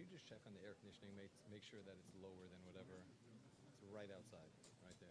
you just check on the air conditioning, make sure that it's lower than whatever? It's right outside, right there.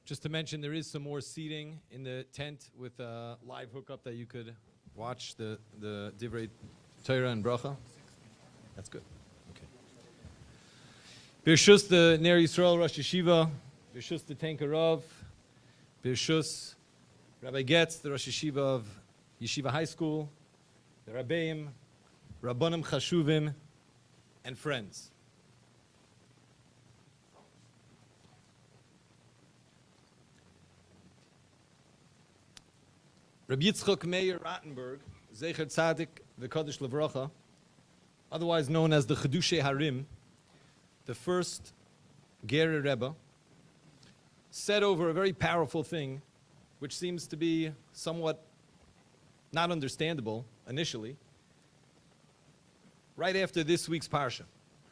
Just to mention, there is some more seating in the tent with a live hookup that you could watch the Divrei Torah and Bracha. That's good. Okay. Birshus the Ner Yisrael Rosh Yeshiva, Birshus the Tanke Rav, Birshus Rabbi Getz, the Rosh Yeshiva of Yeshiva High School, the Rabbeim, Rabbanim Chashuvim, and friends. Rabbi Yitzchak Meir Rattenberg, Zecher Tzadik V'Kodesh Levracha, otherwise known as the Chedushay Harim, the first Gerer Rebbe, said over a very powerful thing, which seems to be somewhat not understandable initially, right after this week's Parsha.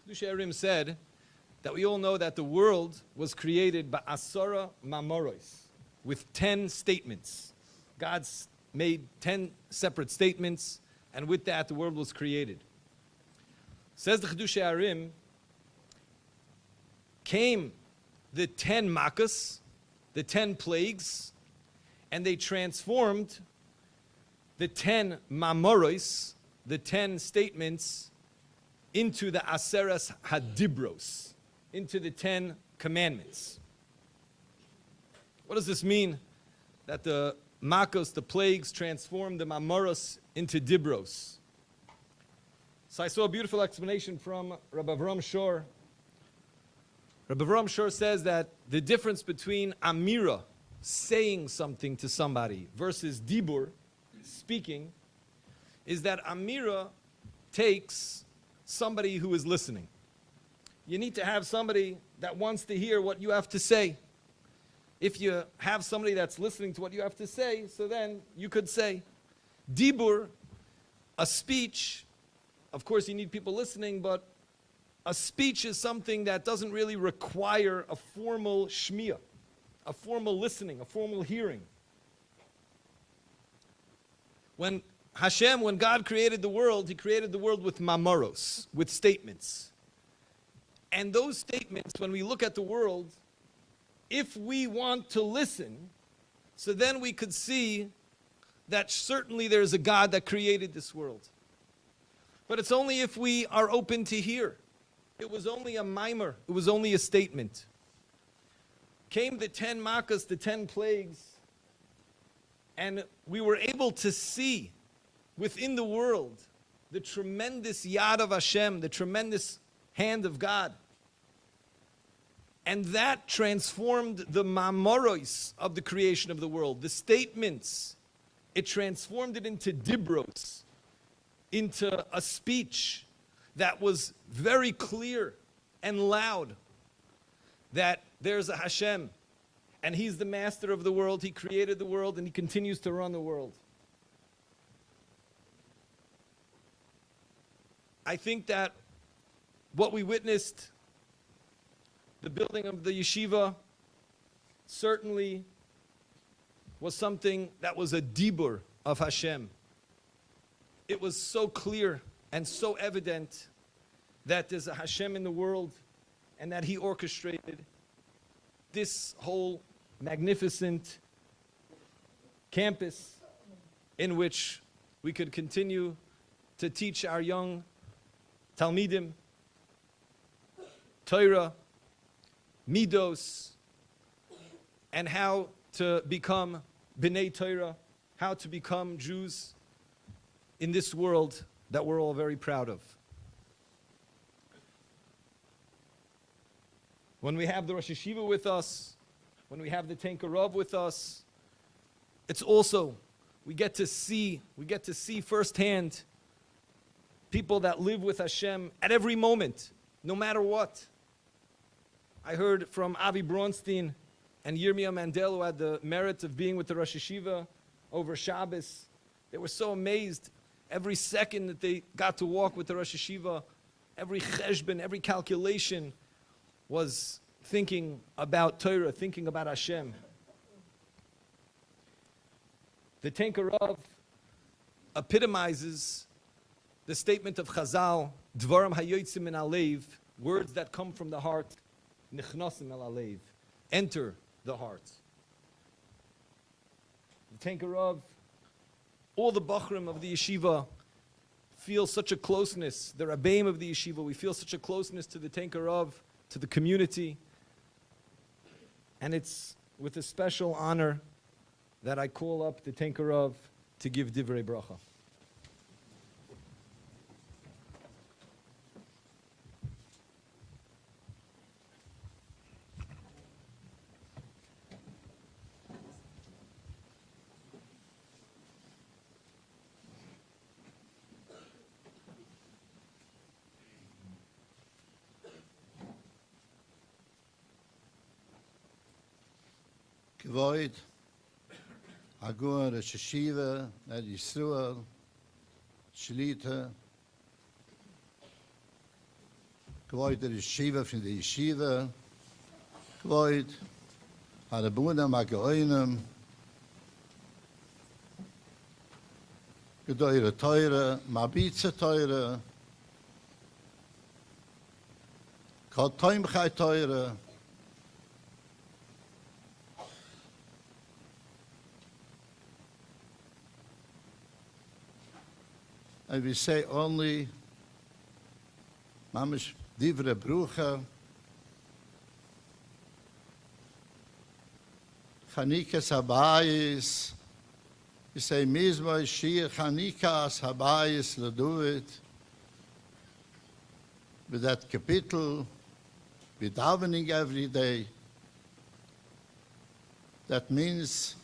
Chedushay Harim said that we all know that the world was created by Asara Mamoros, with 10 statements. God's made 10 separate statements, and with that, the world was created. Says the Chedushay Harim, came the 10 makas, the 10 plagues, and they transformed the 10 mamoros, the 10 statements, into the Aseres Hadibros, into the 10 commandments. What does this mean? That the Makos, the plagues, transformed the Mamoros into Dibros. So I saw a beautiful explanation from Rabbi Avram Shor. Rabbi Avram Shor says that the difference between Amira, saying something to somebody, versus Dibur, speaking, is that Amira takes somebody who is listening. You need to have somebody that wants to hear what you have to say. If you have somebody that's listening to what you have to say, so then you could say. Dibur, a speech, of course you need people listening, but a speech is something that doesn't really require a formal shmiya, a formal listening, a formal hearing. When God created the world, He created the world with mamoros, with statements. And those statements, when we look at the world, if we want to listen, so then we could see that certainly there's a God that created this world. But it's only if we are open to hear. It was only a mimer. It was only a statement. Came the 10 makas, the 10 plagues, and we were able to see within the world the tremendous yad of Hashem, the tremendous hand of God. And that transformed the mamoros of the creation of the world, the statements. It transformed it into dibros, into a speech that was very clear and loud, that there's a Hashem, and He's the master of the world. He created the world, and He continues to run the world. I think that what we witnessed, the building of the yeshiva, certainly was something that was a dibur of Hashem. It was so clear and so evident that there's a Hashem in the world and that He orchestrated this whole magnificent campus in which we could continue to teach our young Talmidim Torah, Midos, and how to become B'nai Torah, how to become Jews in this world that we're all very proud of. When we have the Rosh Yeshiva with us, when we have the Tanke with us, it's also, we get to see firsthand people that live with Hashem at every moment, no matter what. I heard from Avi Bronstein and Yirmiyah Mandel, who had the merit of being with the Rosh Yeshiva over Shabbos. They were so amazed every second that they got to walk with the Rosh Yeshiva. Every cheshbon, every calculation was thinking about Torah, thinking about Hashem. The Tanke Rav epitomizes the statement of Chazal, Dvarim hayotzim min halev, words that come from the heart, nichnasim el halev, enter the heart. The Tanke Rav, all the Bachrim of the Yeshiva feel such a closeness, the Rabbeim of the Yeshiva, we feel such a closeness to the Tanke Rav, to the community. And it's with a special honor that I call up the Tanke Rav to give Divrei Bracha. Kvoid, Agun, Rosh Yeshiva, Ner Yisrael, Shlita, Kvoid, der Yeshiva von der Yeshiva, Kvoid, Harabuna, Magaoinem, Gedeure Teure, Mabitze Teure, Kotoimchai Teure, and we say only Mamish Divrei Brucha, Chanukas Habayis. We say Mizmor Shir Chanukas Habayis Leduit. With that capital, we're davening every day. That means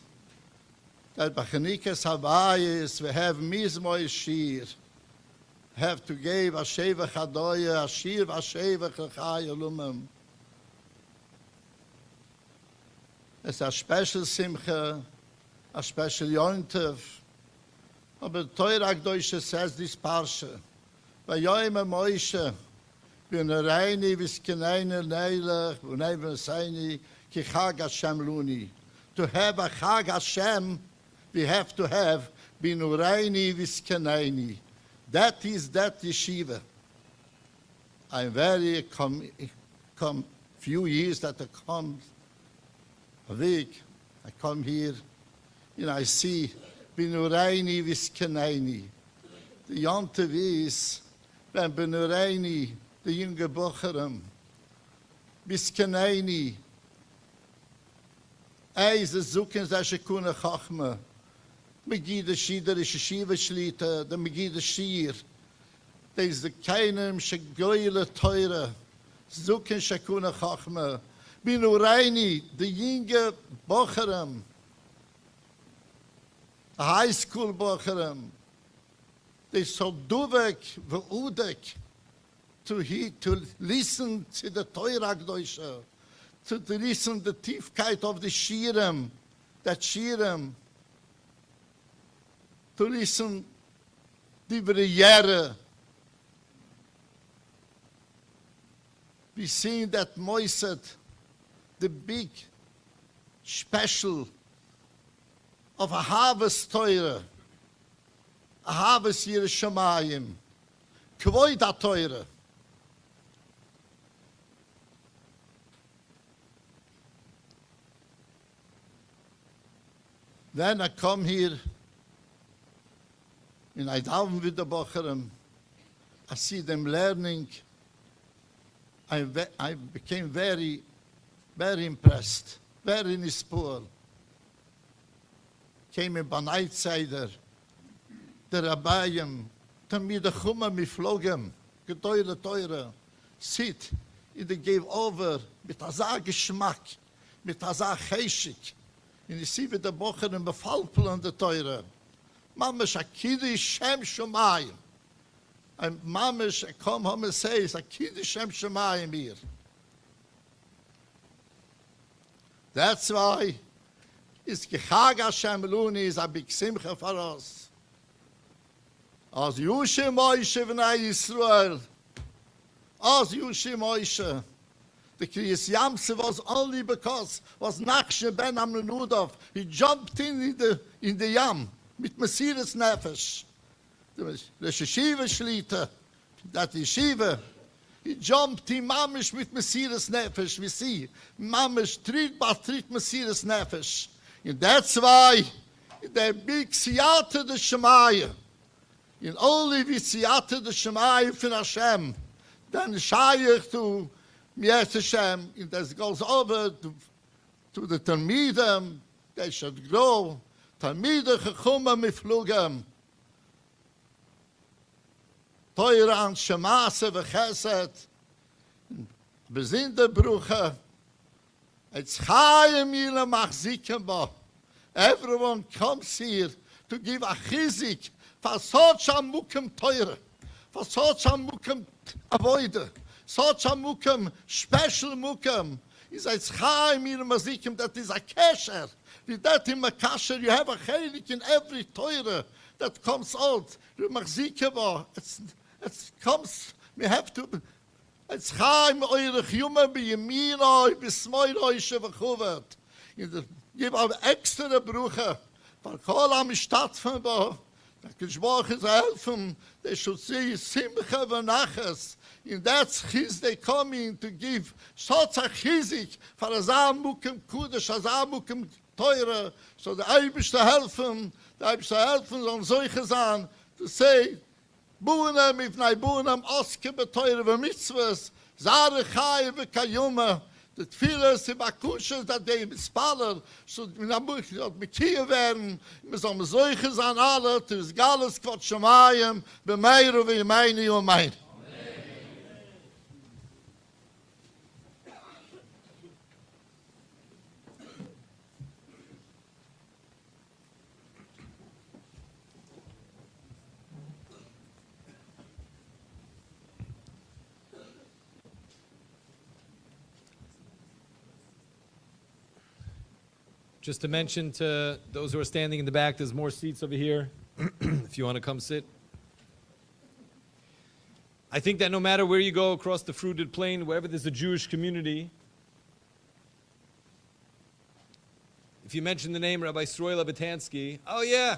that by Chanukas Habayis we have Mizmor Shir, have to give Asheva Chadoya, Ashir Asheva Chachaya Lumam. It's a special Simcha, a special Yontov. But Torah Gdoisha says this Parsha, Vayayim Moshe, B'nereini v'skeneini neilach, v'nei v'seini ki Chag Hashem luni. To have a Chag Hashem, we have to have B'nereini v'skeneini. That is that Yeshiva. I'm very few years that I come a week. I come here, I see B'nereini v'skeneini. The Yontiv is when B'nereini, the younger Bocherim, v'skeneini, is the Zukin Zashikuna Chachma. Megiddo Shir, der Yeshiva Shlita, der Megiddo Shir. There's the Kainem Shegoyle Teure, Zukin Shakuna Chachma. B'nereini, the younger Bocherim, the high school Bocherim. They so duvek v'udek to listen to the Torah Gdoisha, to listen the tiefkeit of the Shirim, that Shirim, to listen Divrei Yere. We see that Moised, the big special of a harvest Torah, a harvest Yerushalayim, Kvoid HaTorah. Then I come here, and I daven with the Bocherim. I see them learning. I became very, very impressed. wer in Ispur. Came in Baneitzeider, der Rabbi, Tamid Chumma Miflogem, geteure, teure, sit, in the gave over, mit Azar Geschmack, mit Azar Cheshik, in die Sieve der Bocher im Befallpel an der Teure. Mamesh Akidi Shem Shomayim. And Mamesh, come home and says, Akidi Shem Shomayim here. That's why is Gechag Hashem Luni is a big simcha for us. As Yushe Moishe v'nai Yisrael, as Yushe Moishe, the Kriyas Yamse was only because was Nachshe ben Amnudov. He jumped in the Yam mit Mesiris Nefesh. The Yeshiva Shlita, that Yeshiva, he jumped in Mamish with Mesiris Nefesh. We see Mamish treat Mesiris Nefesh. And that's why the big Siyata the Shemaya, in only we Siyata the Shemaya from Hashem, then Shayach to YHSA, and that goes over to the Talmidim, they should grow. Talmidim Chachuma Miflugam. Teuran Shemase v'chesed. Bezin de Bruche. It's Chaim Yila Machziken Bo. Everyone comes here to give a chizik for such a mukem teure, for such a mukem avoide, such a mukem special mukem. Is it's Chaim Yila Machziken, that is a kesher. With that in a kasher, you have a chelik in every teure that comes out. Machziken Bo. It comes, we have to. It's Chaim eure Chume b'yemin oi b'smoil oi shevachuvet. Give our extra Bruche. For kol am stattfinden bo. The Geschmack is helfen. They should see Simcha v'naches. In that chiz they come in to give such a chizik for a zamukim kudesh, a zamukim teure. So the Eibishter helfen on solche Sachen to say, Bunem if nay bunem oske beteure ve mitzvahs, zare chai ve kayuma, the tfilas im akushes that they spaller, so in a buch dat mekier werden, wir sollen solche sein alle, to is gales kvot shamayim, be meiru ve yemeini o mein. Just to mention to those who are standing in the back, there's more seats over here if you want to come sit. I think that no matter where you go across the fruited plain, wherever there's a Jewish community, if you mention the name Rabbi Sroy Levitansky, oh yeah,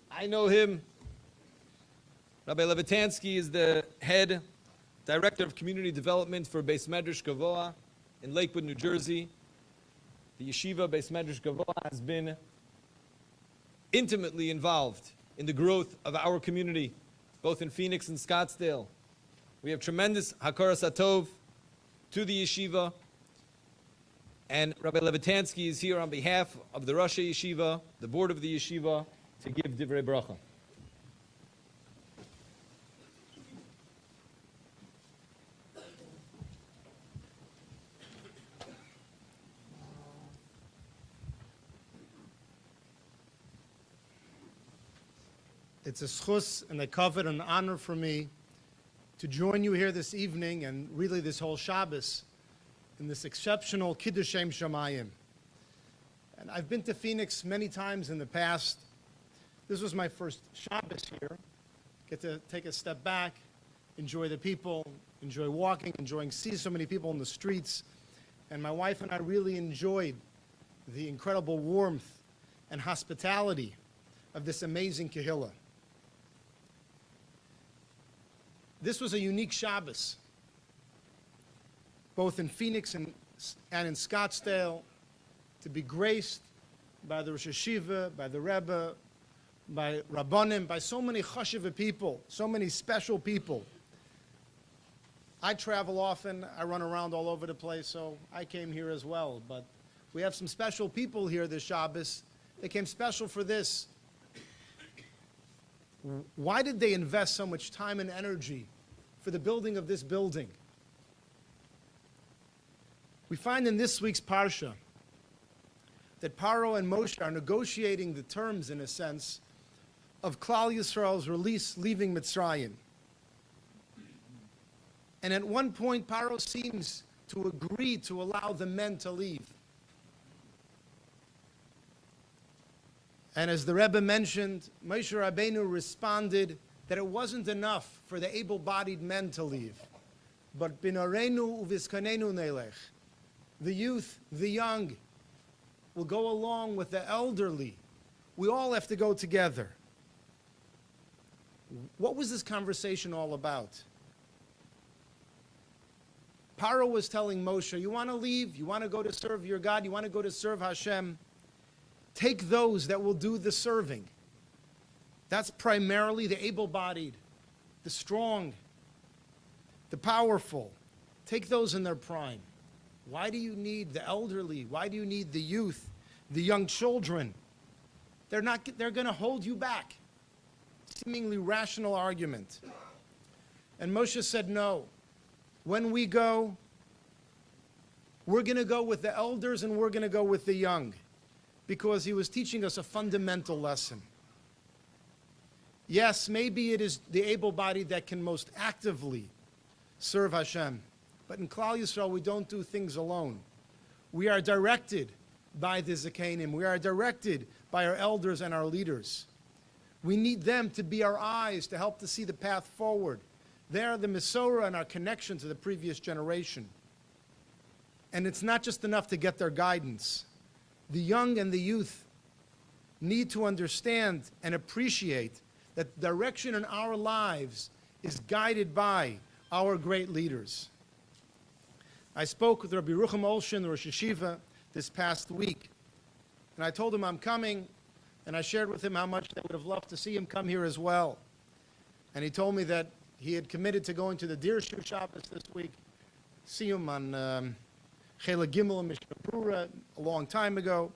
I know him. Rabbi Levitansky is the head director of community development for Beis Medrash Gavoa in Lakewood, New Jersey. The Yeshiva Beis Medrash Gavoa has been intimately involved in the growth of our community, both in Phoenix and Scottsdale. We have tremendous hakaras hatov to the Yeshiva, and Rabbi Levitansky is here on behalf of the Rosh Yeshiva, the board of the Yeshiva, to give divrei bracha. It's a schus and a kavod, an honor for me to join you here this evening and really this whole Shabbos in this exceptional Kiddush Shem Shamayim. And I've been to Phoenix many times in the past. This was my first Shabbos here. Get to take a step back, enjoy the people, enjoy walking, enjoying seeing so many people in the streets. And my wife and I really enjoyed the incredible warmth and hospitality of this amazing Kehillah. This was a unique Shabbos, both in Phoenix and in Scottsdale, to be graced by the Rosh Yeshiva, by the Rebbe, by Rabbanim, by so many chashiva people, so many special people. I travel often, I run around all over the place, so I came here as well. But We have some special people here this Shabbos. They came special for this. Why did they invest so much time and energy for the building of this building? We find in this week's Parsha that Paro and Moshe are negotiating the terms, in a sense, of Klal Yisrael's release leaving Mitzrayim. And at one point, Paro seems to agree to allow the men to leave. And as the Rebbe mentioned, Moshe Rabbeinu responded that it wasn't enough for the able-bodied men to leave, but binarenu uviskanenu nelech, the youth, the young, will go along with the elderly. We all have to go together. What was this conversation all about? Paro was telling Moshe, you want to leave? You want to go to serve your God? You want to go to serve Hashem? Take those that will do the serving. That's primarily the able-bodied, the strong, the powerful. Take those in their prime. Why do you need the elderly? Why do you need the youth, the young children? They're going to hold you back. Seemingly rational argument. And Moshe said, no. When we go, we're going to go with the elders and we're going to go with the young, because he was teaching us a fundamental lesson. Yes, maybe it is the able-bodied that can most actively serve Hashem. But in Klal Yisrael, we don't do things alone. We are directed by the Zekanim. We are directed by our elders and our leaders. We need them to be our eyes, to help to see the path forward. They are the Mesorah and our connection to the previous generation. And it's not just enough to get their guidance. The young and the youth need to understand and appreciate that the direction in our lives is guided by our great leaders. I spoke with Rabbi Rucham Olshin, the Rosh Yeshiva, this past week. And I told him I'm coming, and I shared with him how much I would have loved to see him come here as well. And he told me that he had committed to going to the Dirshu Shabbos this week, see him on Chela Gimel and Mishnah Brura a long time ago.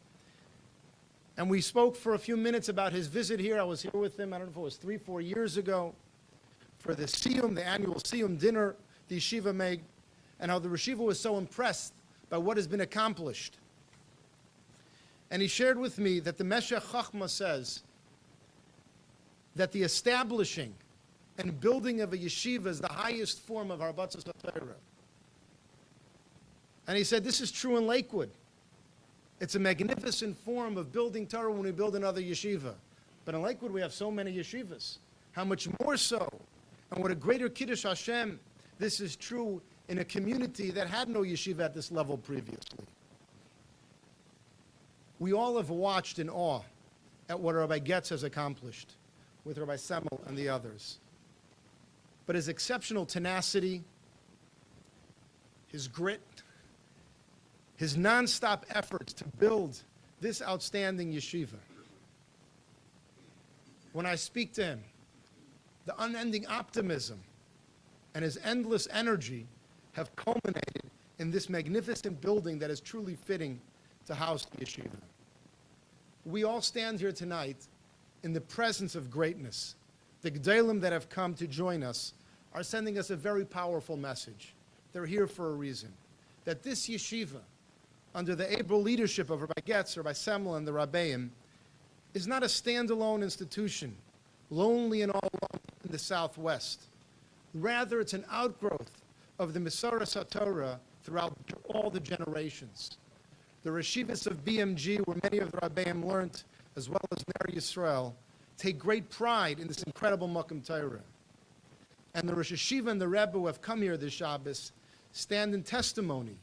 And we spoke for a few minutes about his visit here. I was here with him, I don't know if it was 3-4 years ago, for the Siyum, the annual Siyum dinner the Yeshiva made, and how the Yeshiva was so impressed by what has been accomplished. And he shared with me that the Meshech Chachma says that the establishing and building of a yeshiva is the highest form of Harbatzas HaTorah. And he said this is true in Lakewood. It's a magnificent form of building Torah when we build another yeshiva. But in Lakewood we have so many yeshivas. How much more so? And what a greater Kiddush Hashem this is true in a community that had no yeshiva at this level previously. We all have watched in awe at what Rabbi Getz has accomplished with Rabbi Semmel and the others. But his exceptional tenacity, his grit, his nonstop efforts to build this outstanding yeshiva. When I speak to him, the unending optimism and his endless energy have culminated in this magnificent building that is truly fitting to house the yeshiva. We all stand here tonight in the presence of greatness. The G'dalim that have come to join us are sending us a very powerful message. They're here for a reason. That this yeshiva, under the able leadership of Rabbi Getz, Rabbi Semmel, and the Rabbeim, is not a standalone institution, lonely and all alone in the Southwest. Rather, it's an outgrowth of the Mesorah HaTorah throughout all the generations. The Yeshivas of BMG, where many of the Rabbeim learned, as well as Ner Yisrael, take great pride in this incredible Makom Torah. And the Rosh Yeshiva and the Rebbe who have come here this Shabbos stand in testimony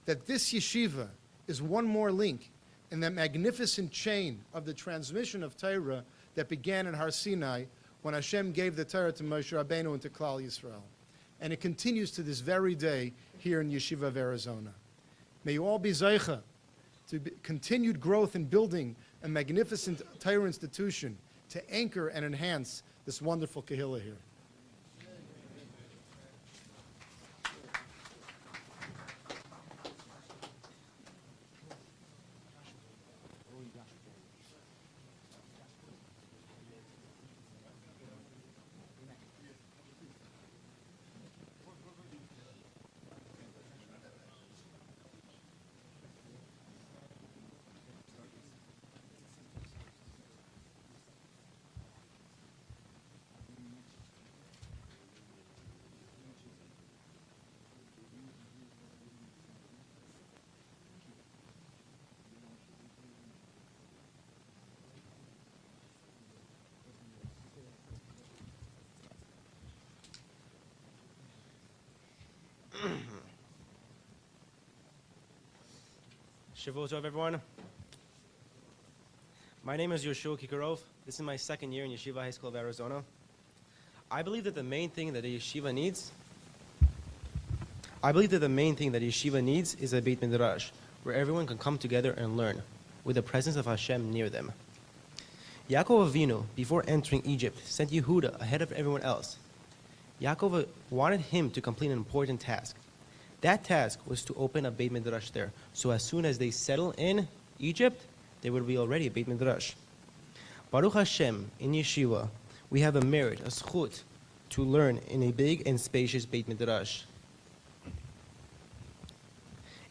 that this yeshiva is one more link in that magnificent chain of the transmission of Torah that began in Har Sinai when Hashem gave the Torah to Moshe Rabbeinu and to Klal Yisrael. And it continues to this very day here in Yeshiva of Arizona. May you all be zeicha to continued growth in building a magnificent Torah institution to anchor and enhance this wonderful Kehillah here. Shavuot Tov, everyone. My name is Yoshua Kikarov. This is my second year in Yeshiva High School of Arizona. I believe that the main thing that a yeshiva needs is a Beit Midrash, where everyone can come together and learn, with the presence of Hashem near them. Yaakov Avinu, before entering Egypt, sent Yehuda ahead of everyone else. Yaakov wanted him to complete an important task. That task was to open a Beit Midrash there, so as soon as they settle in Egypt, there would be already a Beit Midrash. Baruch Hashem, in Yeshiva, we have a merit, a zchut, to learn in a big and spacious Beit Midrash.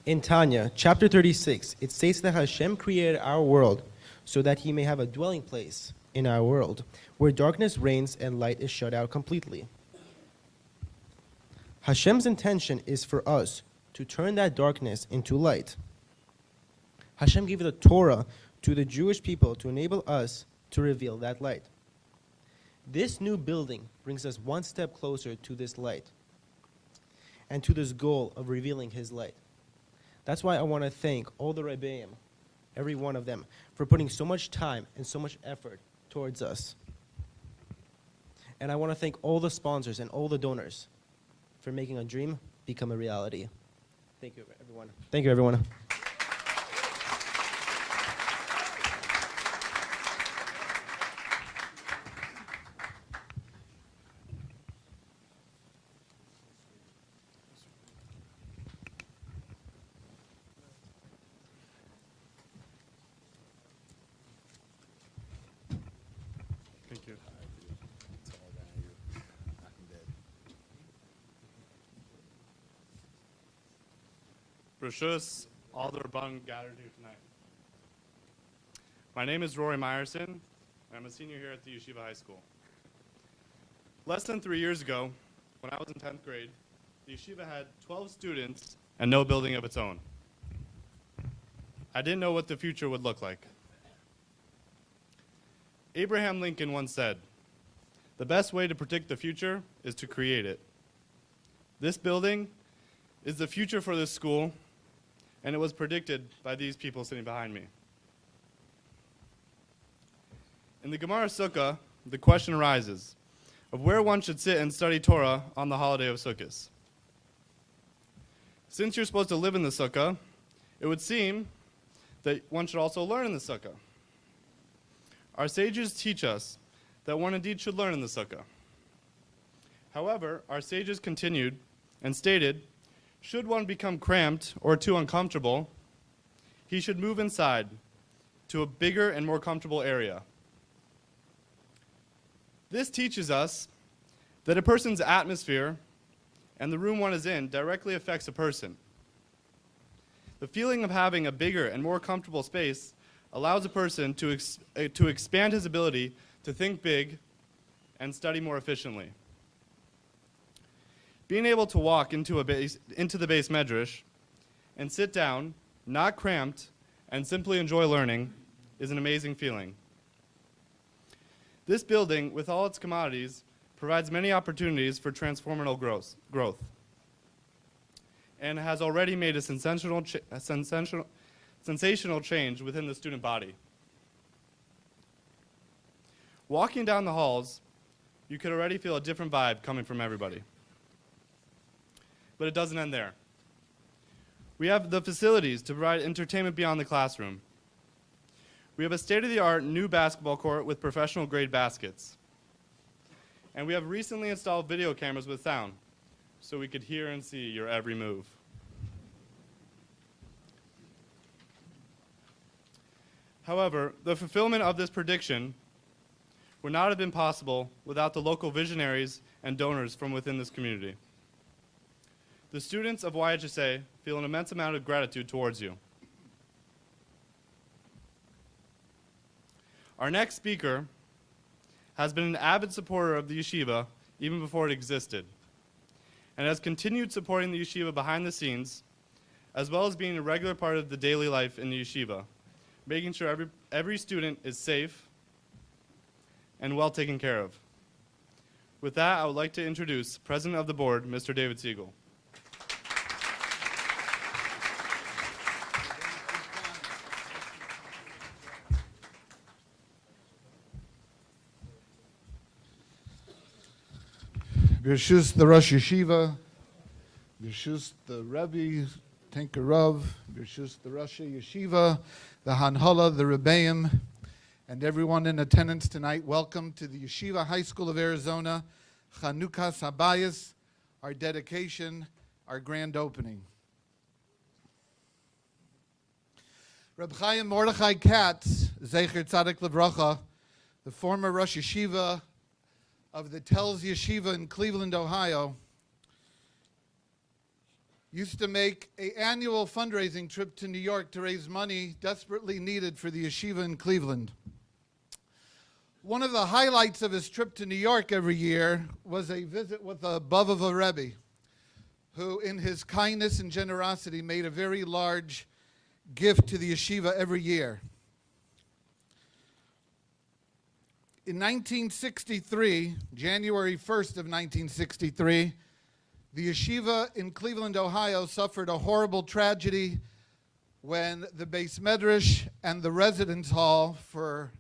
In Tanya, chapter 36, it states that Hashem created our world so that he may have a dwelling place in our world, where darkness reigns and light is shut out completely. Hashem's intention is for us to turn that darkness into light. Hashem gave the Torah to the Jewish people to enable us to reveal that light. This new building brings us one step closer to this light and to this goal of revealing his light. That's why I want to thank all the Rabbeim, every one of them, for putting so much time and so much effort towards us. And I want to thank all the sponsors and all the donors for making a dream become a reality. Thank you, everyone. Thank you, everyone. Thank you. Brashus, all the Rabban gathered here tonight. My name is Sroy Meyerson, and I'm a senior here at the Yeshiva High School. Less than 3 years ago, when I was in 10th grade, the Yeshiva had 12 students and no building of its own. I didn't know what the future would look like. Abraham Lincoln once said, "The best way to predict the future is to create it." This building is the future for this school, and it was predicted by these people sitting behind me. In the Gemara Sukkah, the question arises of where one should sit and study Torah on the holiday of Sukkot. Since you're supposed to live in the Sukkah, it would seem that one should also learn in the Sukkah. Our sages teach us that one indeed should learn in the Sukkah. However, our sages continued and stated, should one become cramped or too uncomfortable, he should move inside to a bigger and more comfortable area. This teaches us that a person's atmosphere and the room one is in directly affects a person. The feeling of having a bigger and more comfortable space allows a person to expand his ability to think big and study more efficiently. Being able to walk into the base medrash and sit down, not cramped, and simply enjoy learning is an amazing feeling. This building, with all its commodities, provides many opportunities for transformational growth and has already made a sensational change within the student body. Walking down the halls, you could already feel a different vibe coming from everybody. But it doesn't end there. We have the facilities to provide entertainment beyond the classroom. We have a state-of-the-art new basketball court with professional-grade baskets. And we have recently installed video cameras with sound, so we could hear and see your every move. However, the fulfillment of this prediction would not have been possible without the local visionaries and donors from within this community. The students of YHSA feel an immense amount of gratitude towards you. Our next speaker has been an avid supporter of the yeshiva even before it existed, and has continued supporting the yeshiva behind the scenes, as well as being a regular part of the daily life in the yeshiva, making sure every student is safe and well taken care of. With that, I would like to introduce President of the Board, Mr. David Siegel. Birshus the Rosh Yeshiva, Birshus the Rabbi, Tanke Rav, Birshus the Rosh Yeshiva, the Hanhala, the Rebbeim, and everyone in attendance tonight, welcome to the Yeshiva High School of Arizona, Chanukas Habayis, our dedication, our grand opening. Reb Chaim Mordechai Katz, Zecher Tzadik Levracha, the former Rosh Yeshiva of the Telz Yeshiva in Cleveland, Ohio, used to make an annual fundraising trip to New York to raise money desperately needed for the yeshiva in Cleveland. One of the highlights of his trip to New York every year was a visit with a Bava Rebbe, who in his kindness and generosity made a very large gift to the yeshiva every year. In 1963, January 1st of 1963, the yeshiva in Cleveland, Ohio suffered a horrible tragedy when the Beis Medrash and the residence hall for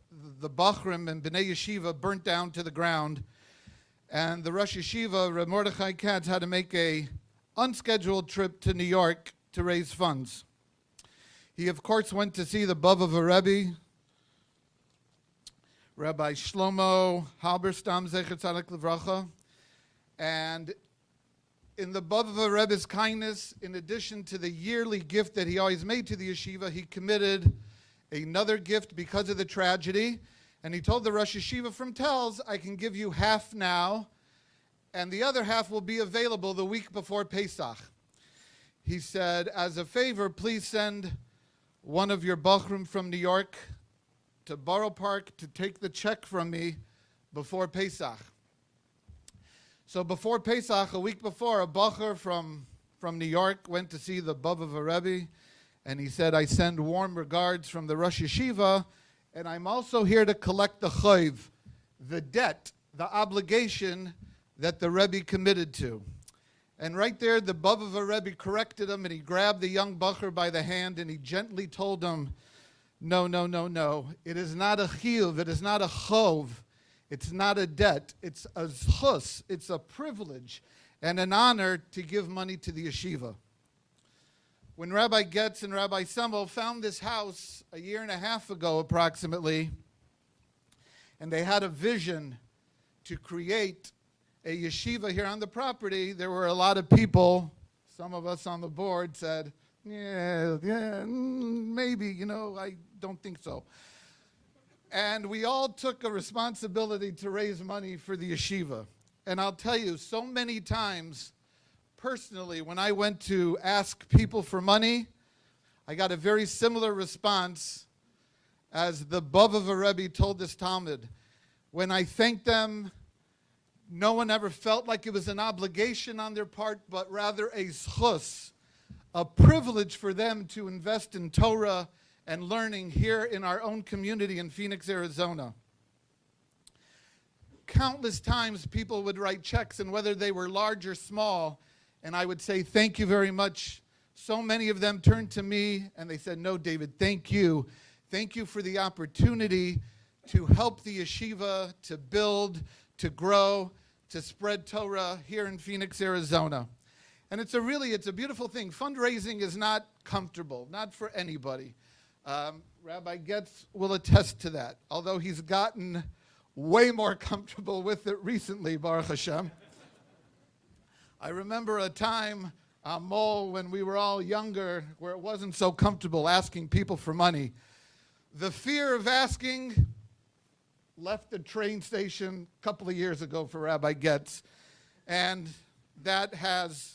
the Bachrim and Bnei Yeshiva burnt down to the ground, and the Rosh Yeshiva, Reb Mordechai Katz, had to make a unscheduled trip to New York to raise funds. He, of course, went to see the Bava Rebbe, Rabbi Shlomo Halberstam, Zecher Tzadik Levracha, and in the Bava Rebbe's kindness, in addition to the yearly gift that he always made to the yeshiva, he committed another gift because of the tragedy, and he told the Rosh Yeshiva from Telz, I can give you half now, and the other half will be available the week before Pesach. He said, as a favor, please send one of your Bachrim from New York to Boro Park to take the check from me before Pesach. So before Pesach, a week before, a Bacher from New York went to see the Bava Rebbe, and he said, I send warm regards from the Rosh Yeshiva, and I'm also here to collect the chayv, the debt, the obligation that the Rebbe committed to. And right there, the Bava Rebbe corrected him, and he grabbed the young Bacher by the hand, and he gently told him, no. It is not a chiyuv, it is not a chov, it's not a debt, it's a zchus, it's a privilege and an honor to give money to the yeshiva. When Rabbi Getz and Rabbi Semmel found this house a year and a half ago approximately, and they had a vision to create a yeshiva here on the property, there were a lot of people, some of us on the board said, maybe, I don't think so. And we all took a responsibility to raise money for the yeshiva. And I'll tell you, so many times, personally, when I went to ask people for money, I got a very similar response as the Bava Rebbe told this Talmud. When I thanked them, no one ever felt like it was an obligation on their part, but rather a zchus, a privilege for them to invest in Torah and learning here in our own community in Phoenix, Arizona. Countless times people would write checks, and whether they were large or small, and I would say, thank you very much. So many of them turned to me and they said, no, David, thank you. Thank you for the opportunity to help the yeshiva, to build, to grow, to spread Torah here in Phoenix, Arizona. And it's a beautiful thing. Fundraising is not comfortable, not for anybody. Rabbi Getz will attest to that, although he's gotten way more comfortable with it recently, Baruch Hashem. I remember a time, Mol, when we were all younger, where it wasn't so comfortable asking people for money. The fear of asking left the train station a couple of years ago for Rabbi Getz, and that has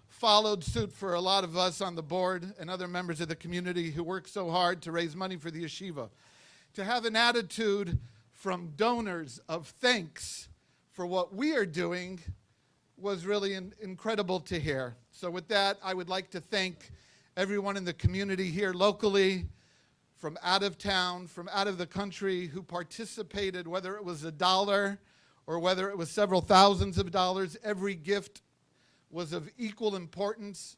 followed suit for a lot of us on the board and other members of the community who work so hard to raise money for the yeshiva. To have an attitude from donors of thanks for what we are doing was really incredible to hear. So with that, I would like to thank everyone in the community here locally, from out of town, from out of the country, who participated, whether it was $1 or whether it was several thousands of dollars. Every gift was of equal importance